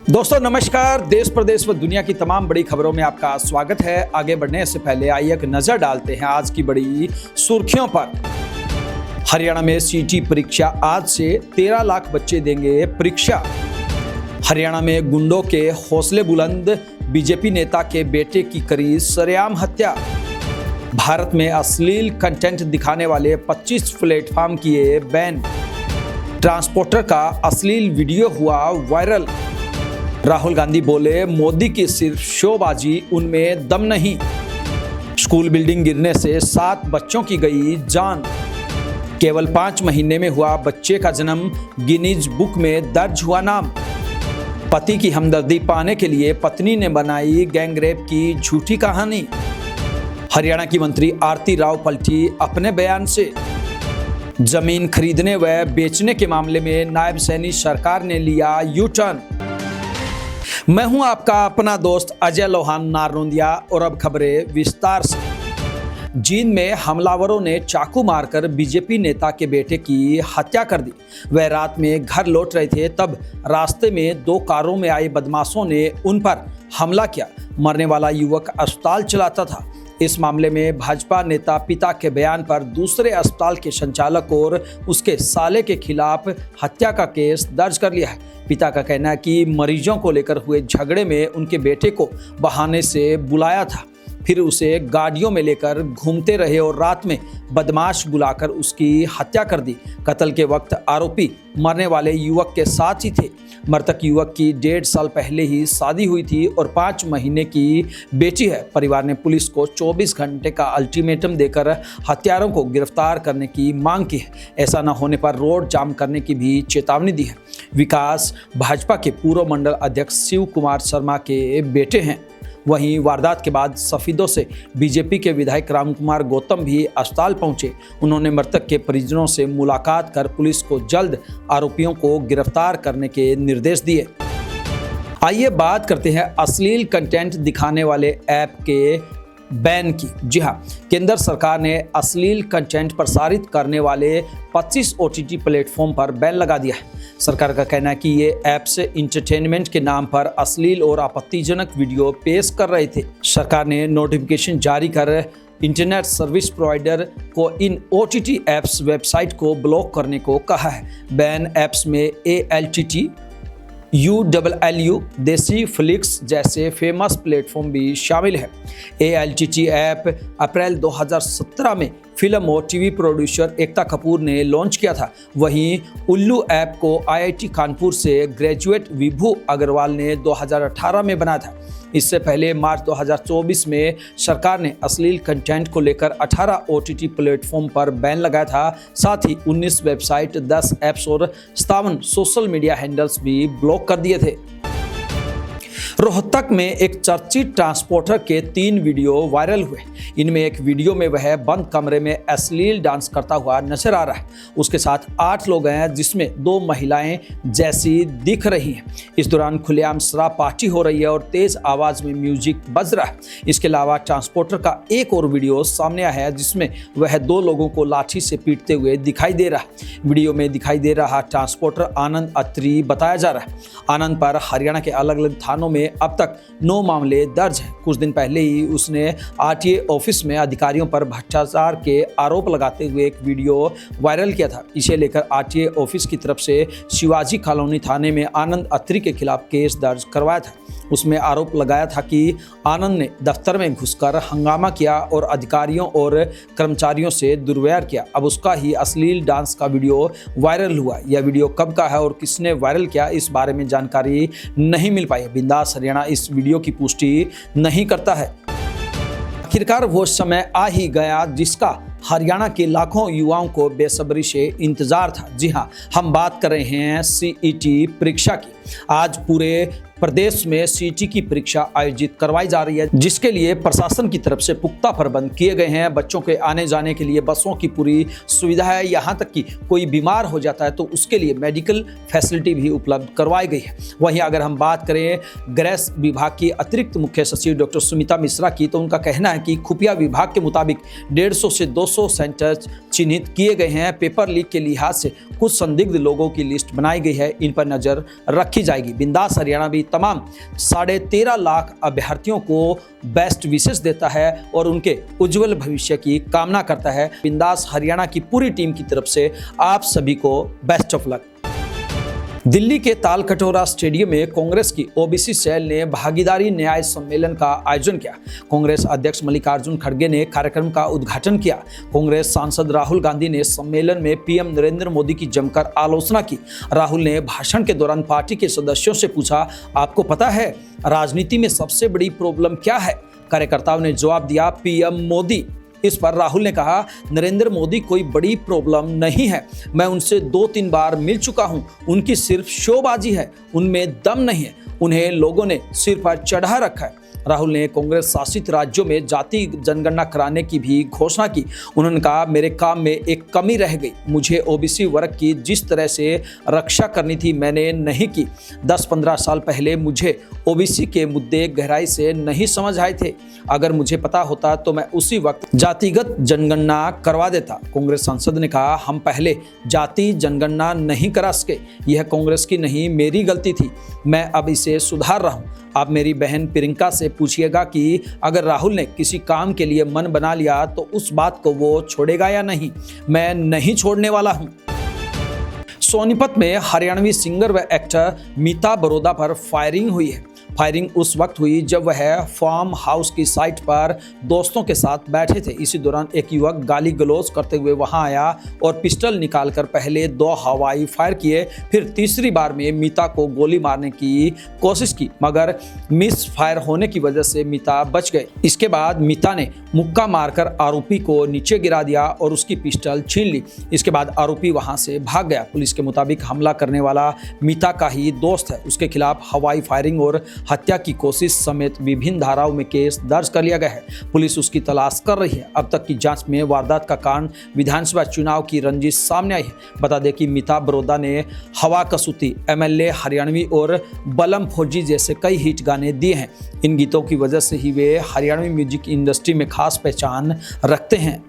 दोस्तों नमस्कार। देश प्रदेश व दुनिया की तमाम बड़ी खबरों में आपका स्वागत है। आगे बढ़ने से पहले आइए एक नजर डालते हैं आज की बड़ी सुर्खियों पर। हरियाणा में सीटी परीक्षा आज से 13 लाख बच्चे देंगे परीक्षा। हरियाणा में गुंडों के हौसले बुलंद, बीजेपी नेता के बेटे की करी सरेआम हत्या। भारत में अश्लील कंटेंट दिखाने वाले 25 प्लेटफॉर्म किए बैन। ट्रांसपोर्टर का अश्लील वीडियो हुआ वायरल। राहुल गांधी बोले मोदी की सिर्फ शोबाजी, उनमें दम नहीं। स्कूल बिल्डिंग गिरने से 7 बच्चों की गई जान। केवल 5 महीने में हुआ बच्चे का जन्म, गिनीज बुक में दर्ज हुआ नाम। पति की हमदर्दी पाने के लिए पत्नी ने बनाई गैंगरेप की झूठी कहानी। हरियाणा की मंत्री आरती राव पलटी अपने बयान से। जमीन खरीदने व बेचने के मामले में नायब सैनी सरकार ने लिया यू टर्न। मैं हूं आपका अपना दोस्त अजय लोहान नारनोंदिया और अब खबरें विस्तार से। जींद में हमलावरों ने चाकू मारकर बीजेपी नेता के बेटे की हत्या कर दी। वह रात में घर लौट रहे थे, तब रास्ते में 2 कारों में आए बदमाशों ने उन पर हमला किया। मरने वाला युवक अस्पताल चलाता था। इस मामले में भाजपा नेता पिता के बयान पर दूसरे अस्पताल के संचालक और उसके साले के खिलाफ हत्या का केस दर्ज कर लिया है। पिता का कहना है कि मरीजों को लेकर हुए झगड़े में उनके बेटे को बहाने से बुलाया था, फिर उसे गाड़ियों में लेकर घूमते रहे और रात में बदमाश बुलाकर उसकी हत्या कर दी। कत्ल के वक्त आरोपी मरने वाले युवक के साथ ही थे। मृतक युवक की 1.5 साल पहले ही शादी हुई थी और 5 महीने की बेटी है। परिवार ने पुलिस को 24 घंटे का अल्टीमेटम देकर हत्यारों को गिरफ्तार करने की मांग की है। ऐसा न होने पर रोड जाम करने की भी चेतावनी दी है। विकास भाजपा के पूर्व मंडल अध्यक्ष शिव कुमार शर्मा के बेटे हैं। वहीं वारदात के बाद सफीदों से बीजेपी के विधायक रामकुमार गौतम भी अस्पताल पहुंचे। उन्होंने मृतक के परिजनों से मुलाकात कर पुलिस को जल्द आरोपियों को गिरफ्तार करने के निर्देश दिए। आइए बात करते हैं अश्लील कंटेंट दिखाने वाले ऐप के बैन की। जी हाँ, केंद्र सरकार ने अश्लील कंटेंट प्रसारित करने वाले 25 OTT प्लेटफॉर्म पर बैन लगा दिया है। सरकार का कहना है कि ये ऐप्स इंटरटेनमेंट के नाम पर अश्लील और आपत्तिजनक वीडियो पेश कर रहे थे। सरकार ने नोटिफिकेशन जारी कर इंटरनेट सर्विस प्रोवाइडर को इन OTT ऐप्स वेबसाइट को ब्लॉक करने को कहा है। बैन ऐप्स में ALTT, ULLU, देसी फ्लिक्स जैसे फेमस प्लेटफॉर्म भी शामिल है। ALTT ऐप अप्रैल 2017 में फिल्म और टीवी प्रोड्यूसर एकता कपूर ने लॉन्च किया था। वहीं उल्लू ऐप को IIT कानपुर से ग्रेजुएट विभू अग्रवाल ने 2018 में बनाया था। इससे पहले मार्च 2024 में सरकार ने अश्लील कंटेंट को लेकर 18 OTT प्लेटफॉर्म पर बैन लगाया था। साथ ही 19 वेबसाइट, 10 ऐप्स और 57 सोशल मीडिया हैंडल्स भी ब्लॉक कर दिए थे। रोहतक में एक चर्चित ट्रांसपोर्टर के 3 वीडियो वायरल हुए। इनमें एक वीडियो में वह बंद कमरे में अश्लील डांस करता हुआ नजर आ रहा है। उसके साथ 8 लोग हैं, जिसमें 2 महिलाएं जैसी दिख रही हैं। इस दौरान खुलेआम शराब पार्टी हो रही है और तेज आवाज में म्यूजिक बज रहा है। इसके अलावा ट्रांसपोर्टर का एक और वीडियो सामने आया है, जिसमें वह 2 लोगों को लाठी से पीटते हुए दिखाई दे रहा है। वीडियो में दिखाई दे रहा ट्रांसपोर्टर आनंद अत्री बताया जा रहा है। आनंद पर हरियाणा के अलग अलग थानों में अब तक 9 मामले दर्ज हैं। कुछ दिन पहले ही उसने RTA ऑफिस में अधिकारियों पर भ्रष्टाचार के आरोप लगाते हुए एक वीडियो वायरल किया था। इसे लेकर RTA ऑफिस की तरफ से शिवाजी कॉलोनी थाने में आनंद अत्री के खिलाफ केस दर्ज करवाया था। उसमें आरोप लगाया था कि आनंद ने दफ्तर में घुसकर हंगामा किया और अधिकारियों और कर्मचारियों से दुर्व्यवहार किया। अब उसका ही अश्लील डांस का वीडियो वायरल हुआ। यह वीडियो कब का है और किसने वायरल किया, इस बारे में जानकारी नहीं मिल पाई। बिंदास हरियाणा इस वीडियो की पुष्टि नहीं करता है। आखिरकार वो समय आ ही गया जिसका हरियाणा के लाखों युवाओं को बेसब्री से इंतजार था। जी हाँ, हम बात कर रहे हैं CET परीक्षा की। आज पूरे प्रदेश में CET की परीक्षा आयोजित करवाई जा रही है, जिसके लिए प्रशासन की तरफ से पुख्ता प्रबंध किए गए हैं। बच्चों के आने जाने के लिए बसों की पूरी सुविधा है। यहाँ तक कि कोई बीमार हो जाता है तो उसके लिए मेडिकल फैसिलिटी भी उपलब्ध करवाई गई है। वहीं अगर हम बात करें गृह विभाग की अतिरिक्त मुख्य सचिव डॉक्टर सुमिता मिश्रा की, तो उनका कहना है कि खुफिया विभाग के मुताबिक 150 से 200 सेंटर चिन्हित किए गए हैं। पेपर लीक के लिहाज से कुछ संदिग्ध लोगों की लिस्ट बनाई गई है, इन पर नजर रखी रखी जाएगी। बिंदास हरियाणा भी तमाम 13.5 लाख अभ्यर्थियों को बेस्ट विशेष देता है और उनके उज्जवल भविष्य की कामना करता है। बिंदास हरियाणा की पूरी टीम की तरफ से आप सभी को बेस्ट ऑफ लक। दिल्ली के तालकटोरा स्टेडियम में कांग्रेस की ओबीसी सेल ने भागीदारी न्याय सम्मेलन का आयोजन किया। कांग्रेस अध्यक्ष मल्लिकार्जुन खड़गे ने कार्यक्रम का उद्घाटन किया। कांग्रेस सांसद राहुल गांधी ने सम्मेलन में पीएम नरेंद्र मोदी की जमकर आलोचना की। राहुल ने भाषण के दौरान पार्टी के सदस्यों से पूछा, आपको पता है राजनीति में सबसे बड़ी प्रॉब्लम क्या है? कार्यकर्ताओं ने जवाब दिया, पीएम मोदी। इस पर राहुल ने कहा, नरेंद्र मोदी कोई बड़ी प्रॉब्लम नहीं है, मैं उनसे 2-3 बार मिल चुका हूं, उनकी सिर्फ शोबाजी है, उनमें दम नहीं है, उन्हें लोगों ने सिर पर चढ़ा रखा है। राहुल ने कांग्रेस शासित राज्यों में जाति जनगणना कराने की भी घोषणा की। उन्होंने कहा, मेरे काम में एक कमी रह गई, मुझे ओबीसी वर्ग की जिस तरह से रक्षा करनी थी मैंने नहीं की। 10-15 साल पहले मुझे ओबीसी के मुद्दे गहराई से नहीं समझ आए थे। अगर मुझे पता होता तो मैं उसी वक्त जातिगत जनगणना करवा देता। कांग्रेस सांसद ने कहा, हम पहले जाति जनगणना नहीं करा सके, यह कांग्रेस की नहीं मेरी गलती थी, मैं अब इसे सुधार रहा हूं। आप मेरी बहन प्रियंका से पूछिएगा कि अगर राहुल ने किसी काम के लिए मन बना लिया तो उस बात को वो छोड़ेगा या नहीं। मैं नहीं छोड़ने वाला हूं। सोनीपत में हरियाणवी सिंगर व एक्टर मीता बरोदा पर फायरिंग हुई है। फायरिंग उस वक्त हुई जब वह फार्म हाउस की साइट पर दोस्तों के साथ बैठे थे। इसी दौरान एक युवक गाली गलौज करते हुए वहां आया और पिस्टल निकालकर पहले 2 हवाई फायर किए, फिर तीसरी बार में मीता को गोली मारने की कोशिश की, मगर मिस फायर होने की वजह से मीता बच गए। इसके बाद मीता ने मुक्का मारकर आरोपी को नीचे गिरा दिया और उसकी पिस्टल छीन ली। इसके बाद आरोपी वहां से भाग गया। पुलिस के मुताबिक हमला करने वाला मीता का ही दोस्त है। उसके खिलाफ हवाई फायरिंग और हत्या की कोशिश समेत विभिन्न धाराओं में केस दर्ज कर लिया गया है। पुलिस उसकी तलाश कर रही है। अब तक की जांच में वारदात का कारण विधानसभा चुनाव की रंजिश सामने आई है। बता दें कि मीता बरोदा ने हवा कसूती, एमएलए हरियाणवी और बलम फौजी जैसे कई हिट गाने दिए हैं। इन गीतों की वजह से ही वे हरियाणवी म्यूजिक इंडस्ट्री में खास पहचान रखते हैं।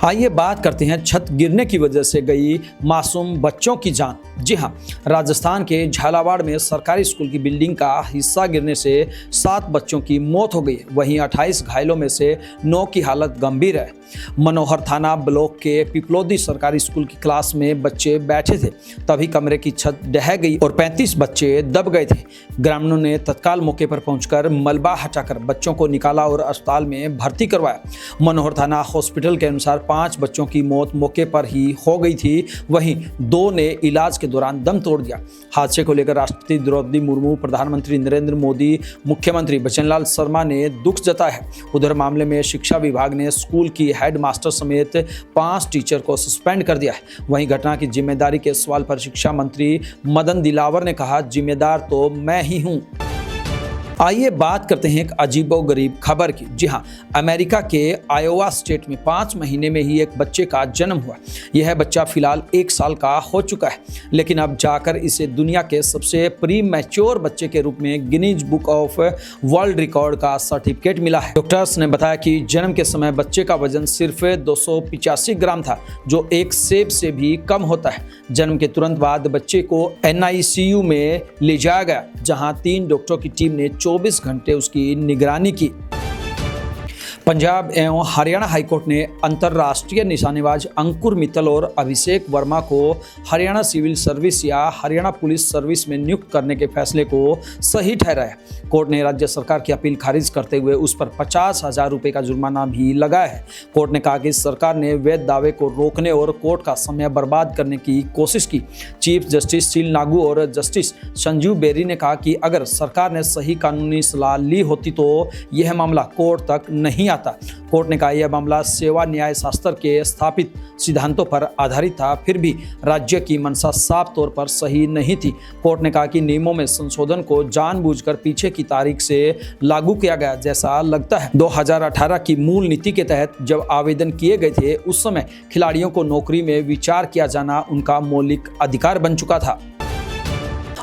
आइए बात करते हैं छत गिरने की वजह से गई मासूम बच्चों की जान। जी हां, राजस्थान के झालावाड़ में सरकारी स्कूल की बिल्डिंग का हिस्सा गिरने से 7 बच्चों की मौत हो गई। वहीं 28 घायलों में से 9 की हालत गंभीर है। मनोहर थाना ब्लॉक के पिपलोदी सरकारी स्कूल की क्लास में बच्चे बैठे थे, तभी कमरे की छत ढह गई और 35 बच्चे दब गए थे। ग्रामीणों ने तत्काल मौके पर पहुंचकर मलबा हटाकर बच्चों को निकाला और अस्पताल में भर्ती करवाया। मनोहर थाना हॉस्पिटल के अनुसार 5 बच्चों की मौत मौके पर ही हो गई थी, वहीं 2 ने इलाज के दौरान दम तोड़ दिया। हादसे को लेकर राष्ट्रपति द्रौपदी मुर्मू, प्रधानमंत्री नरेंद्र मोदी, मुख्यमंत्री बचनलाल शर्मा ने दुख जताया है। उधर मामले में शिक्षा विभाग ने स्कूल की हेडमास्टर समेत 5 टीचर को सस्पेंड कर दिया है। वहीं घटना की जिम्मेदारी के सवाल पर शिक्षा मंत्री मदन दिलावर ने कहा, जिम्मेदार तो मैं ही हूं। आइए बात करते हैं एक अजीबोगरीब खबर की। जी हाँ, अमेरिका के आयोवा स्टेट में 5 महीने में ही एक बच्चे का जन्म हुआ। यह बच्चा फिलहाल 1 साल का हो चुका है, लेकिन अब जाकर इसे दुनिया के सबसे प्री मैच्योर बच्चे के रूप में Guinness book of world record का सर्टिफिकेट मिला है। डॉक्टर्स ने बताया कि जन्म के समय बच्चे का वजन सिर्फ 285 ग्राम था, जो एक सेब से भी कम होता है। जन्म के तुरंत बाद बच्चे को NICU में ले जाया गया, जहां 3 डॉक्टरों की टीम ने 24 घंटे उसकी निगरानी की। पंजाब एवं हरियाणा हाईकोर्ट ने अंतर्राष्ट्रीय निशानेबाज अंकुर मित्तल और अभिषेक वर्मा को हरियाणा सिविल सर्विस या हरियाणा पुलिस सर्विस में नियुक्त करने के फैसले को सही ठहराया। कोर्ट ने राज्य सरकार की अपील खारिज करते हुए उस पर 50,000 रुपये का जुर्माना भी लगाया है। कोर्ट ने कहा कि सरकार ने वैध दावे को रोकने और कोर्ट का समय बर्बाद करने की कोशिश की। चीफ जस्टिस शील नागू और जस्टिस संजीव बेरी ने कहा कि अगर सरकार ने सही कानूनी सलाह ली होती तो यह मामला कोर्ट तक नहीं आता। कोर्ट ने कहा यह मामला सेवा न्याय शास्त्र के स्थापित सिद्धांतों पर आधारित था, फिर भी राज्य की मंशा साफ तौर पर सही नहीं थी। कोर्ट ने कहा कि नियमों में संशोधन को जानबूझकर पीछे की तारीख से लागू किया गया जैसा लगता है। 2018 की मूल नीति के तहत जब आवेदन किए गए थे, उस समय खिलाड़ियों को नौकरी में विचार किया जाना उनका मौलिक अधिकार बन चुका था।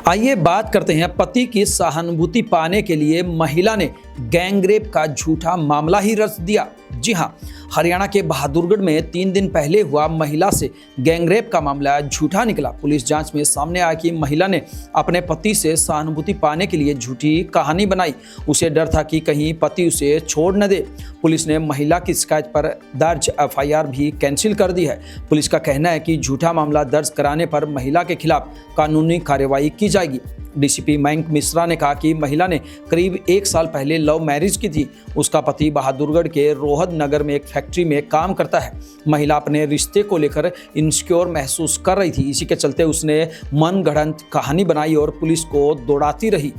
आइए बात करते हैं पति की सहानुभूति पाने के लिए महिला ने गैंगरेप का झूठा मामला ही रच दिया। जी हां, हरियाणा के बहादुरगढ़ में 3 दिन पहले हुआ महिला से गैंगरेप का मामला झूठा निकला। पुलिस जांच में सामने आया कि महिला ने अपने पति से सहानुभूति पाने के लिए झूठी कहानी बनाई। उसे डर था कि कहीं पति उसे छोड़ न दे। पुलिस ने महिला की शिकायत पर दर्ज एफआईआर भी कैंसिल कर दी है। पुलिस का कहना है कि झूठा मामला दर्ज कराने पर महिला के खिलाफ कानूनी कार्रवाई की जाएगी। डीसीपी मयंक मिश्रा ने कहा कि महिला ने करीब 1 साल पहले लव मैरिज की थी। उसका पति बहादुरगढ़ के रोहद नगर में एक फैक्ट्री में काम करता है। महिला अपने रिश्ते को लेकर इनसिक्योर महसूस कर रही थी। इसी के चलते उसने मनगढ़ंत कहानी बनाई और पुलिस को दौड़ाती रही।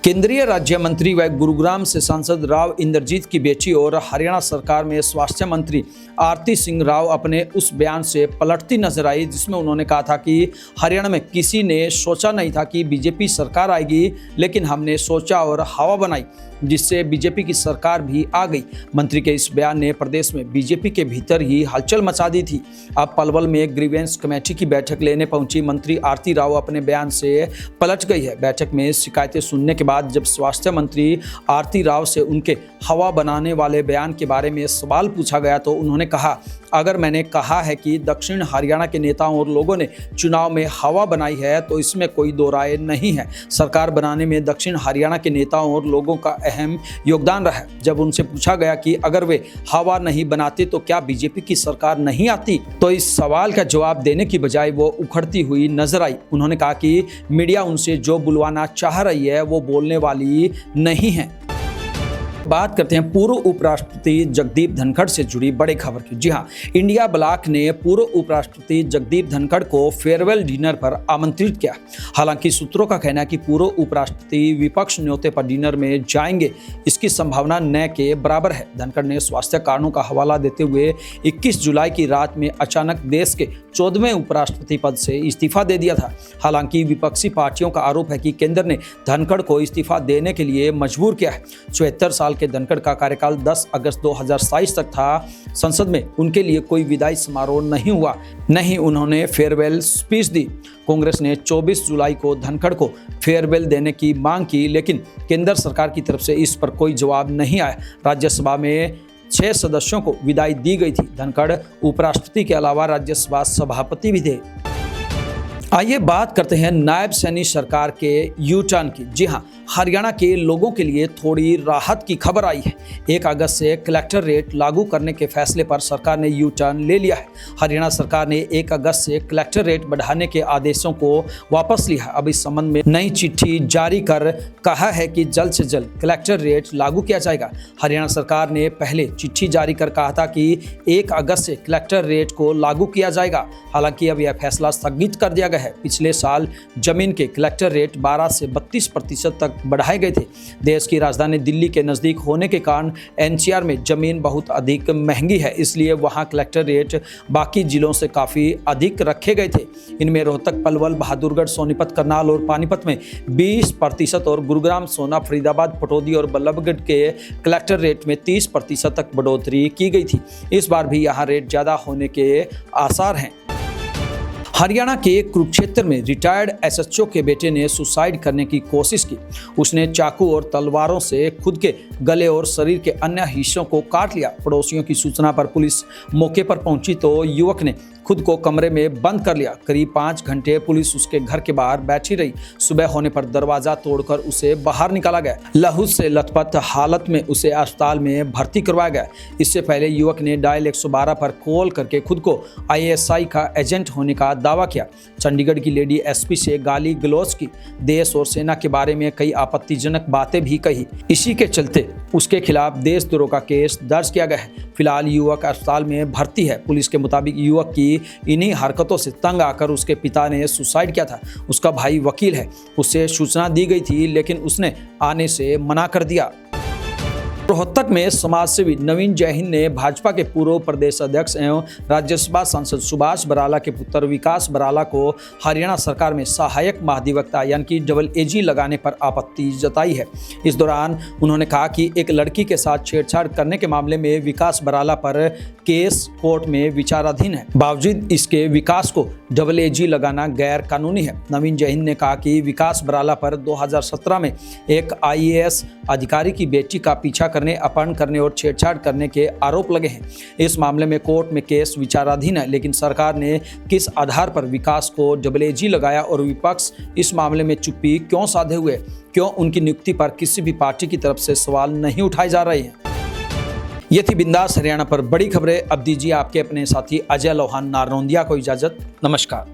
केंद्रीय राज्य मंत्री व गुरुग्राम से सांसद राव इंद्रजीत की बेटी और हरियाणा सरकार में स्वास्थ्य मंत्री आरती सिंह राव अपने उस बयान से पलटती नजर आई जिसमें उन्होंने कहा था कि हरियाणा में किसी ने सोचा नहीं था कि बीजेपी सरकार आएगी, लेकिन हमने सोचा और हवा बनाई जिससे बीजेपी की सरकार भी आ गई। मंत्री के इस बयान ने प्रदेश में बीजेपी के भीतर ही हलचल मचा दी थी। अब पलवल में ग्रीवेंस कमेटी की बैठक लेने पहुंची मंत्री आरती राव अपने बयान से पलट गई है। बैठक में शिकायतें सुनने के बाद जब स्वास्थ्य मंत्री आरती राव से उनके हवा बनाने वाले बयान के बारे में सवाल पूछा गया तो उन्होंने कहा, अगर मैंने कहा है कि दक्षिण हरियाणा के नेताओं और लोगों ने चुनाव में हवा बनाई है तो इसमें कोई दो राय नहीं है। सरकार बनाने में दक्षिण हरियाणा के नेताओं और लोगों का अहम योगदान रहा। जब उनसे पूछा गया कि अगर वे हवा नहीं बनाते तो क्या बीजेपी की सरकार नहीं आती, तो इस सवाल का जवाब देने की बजाय वो उखड़ती हुई नजर आई। उन्होंने कहा कि मीडिया उनसे जो बुलवाना चाह रही है वो बोलने वाली नहीं है। बात करते हैं पूर्व उपराष्ट्रपति जगदीप धनखड़ से जुड़ी बड़ी खबर की। जी हां, इंडिया ब्लॉक ने पूर्व उपराष्ट्रपति जगदीप धनखड़ को फेयरवेल डिनर पर आमंत्रित किया। हालांकि सूत्रों का कहना है कि पूर्व उपराष्ट्रपति विपक्ष न्योते पर डिनर में जाएंगे, इसकी संभावना न के बराबर है। धनखड़ ने स्वास्थ्य कारणों का हवाला देते हुए 21 जुलाई की रात में अचानक देश के 14वें उपराष्ट्रपति पद से इस्तीफा दे दिया था। हालांकि विपक्षी पार्टियों का आरोप है कि केंद्र ने धनखड़ को इस्तीफा देने के लिए मजबूर किया है। 74 साल के धनखड़ का कार्यकाल 10 अगस्त 2027 तक था। संसद में उनके लिए कोई विदाई समारोह नहीं हुआ, नहीं उन्होंने फेयरवेल स्पीच दी। कांग्रेस ने 24 जुलाई को धनखड़ को फेयरवेल देने की मांग की, लेकिन केंद्र सरकार की तरफ से इस पर कोई जवाब नहीं आया। राज्यसभा में 6 सदस्यों को विदाई दी गई थी। धनखड़ उपराष्ट्रपति के अलावा राज्यसभा सभापति भी थे। आइए बात करते हैं नायब सैनी सरकार के यू टर्न की। जी हां, हरियाणा के लोगों के लिए थोड़ी राहत की खबर आई है। 1 अगस्त से कलेक्टर रेट लागू करने के फैसले पर सरकार ने यू टर्न ले लिया है। हरियाणा सरकार ने 1 अगस्त से कलेक्टर रेट बढ़ाने के आदेशों को वापस लिया है। अब इस संबंध में नई चिट्ठी जारी कर कहा है कि जल्द से जल्द कलेक्टर रेट लागू किया जाएगा। हरियाणा सरकार ने पहले चिट्ठी जारी कर कहा था कि 1 अगस्त से कलेक्टर रेट को लागू किया जाएगा। हालांकि अब यह फैसला स्थगित कर दिया गया है। पिछले साल जमीन के कलेक्टर रेट 12 से 32% तक बढ़ाए गए थे। देश की राजधानी दिल्ली के नज़दीक होने के कारण एनसीआर में जमीन बहुत अधिक महंगी है, इसलिए वहां कलेक्टर रेट बाकी जिलों से काफ़ी अधिक रखे गए थे। इनमें रोहतक, पलवल, बहादुरगढ़, सोनीपत, करनाल और पानीपत में 20% और गुरुग्राम, सोना, फरीदाबाद, पटौदी और बल्लभगढ़ के कलेक्टर रेट में 30% तक बढ़ोतरी की गई थी। इस बार भी यहाँ रेट ज़्यादा होने के आसार हैं। हरियाणा के कुरुक्षेत्र में रिटायर्ड एसएचओ के बेटे ने सुसाइड करने की कोशिश की। उसने चाकू और तलवारों से खुद के गले और शरीर के अन्य हिस्सों को काट लिया। पड़ोसियों की सूचना पर पुलिस मौके पर पहुंची तो युवक ने खुद को कमरे में बंद कर लिया। करीब 5 घंटे पुलिस उसके घर के बाहर बैठी रही। सुबह होने पर दरवाजा तोड़कर उसे बाहर निकाला गया। लहू से लथपथ हालत में उसे अस्पताल में भर्ती करवाया गया। इससे पहले युवक ने डायल 112 पर कॉल करके खुद को आईएसआई का एजेंट होने का दावा किया। चंडीगढ़ की लेडी एसपी से गाली गलौज की, देश और सेना के बारे में कई आपत्तिजनक बातें भी कही। इसी के चलते उसके खिलाफ देशद्रोह का केस दर्ज किया गया है। फिलहाल युवक अस्पताल में भर्ती है। पुलिस के मुताबिक युवक की इन्हीं हरकतों से तंग आकर उसके पिता ने सुसाइड किया था। उसका भाई वकील है, उसे सूचना दी गई थी लेकिन उसने आने से मना कर दिया। रोहतक में समाजसेवी नवीन जैहिंद ने भाजपा के पूर्व प्रदेश अध्यक्ष एवं राज्यसभा सांसद सुभाष बराला के पुत्र विकास बराला को हरियाणा सरकार में सहायक महाधिवक्ता यानी कि AAG लगाने पर आपत्ति जताई है। इस दौरान उन्होंने कहा कि एक लड़की के साथ छेड़छाड़ करने के मामले में विकास बराला पर केस कोर्ट में विचाराधीन है। बावजूद इसके विकास को AAG लगाना गैर कानूनी है। नवीन जैहिंद ने कहा कि विकास बराला पर 2017 में एक IAS अधिकारी की बेटी का पीछा करने, अपहरण करने और छेड़छाड़ करने के आरोप लगे हैं। इस मामले में कोर्ट में केस विचाराधीन है, लेकिन सरकार ने किस आधार पर विकास को डबलेजी लगाया और विपक्ष इस मामले में चुप्पी क्यों साधे हुए? क्यों उनकी नियुक्ति पर किसी भी पार्टी की तरफ से सवाल नहीं उठाए जा रहे हैं? ये थी बिंदास हरियाणा पर बड़ी खबरें। अब दीजिए आपके अपने साथी अजय लोहान नारनौंदिया को इजाजत। नमस्कार।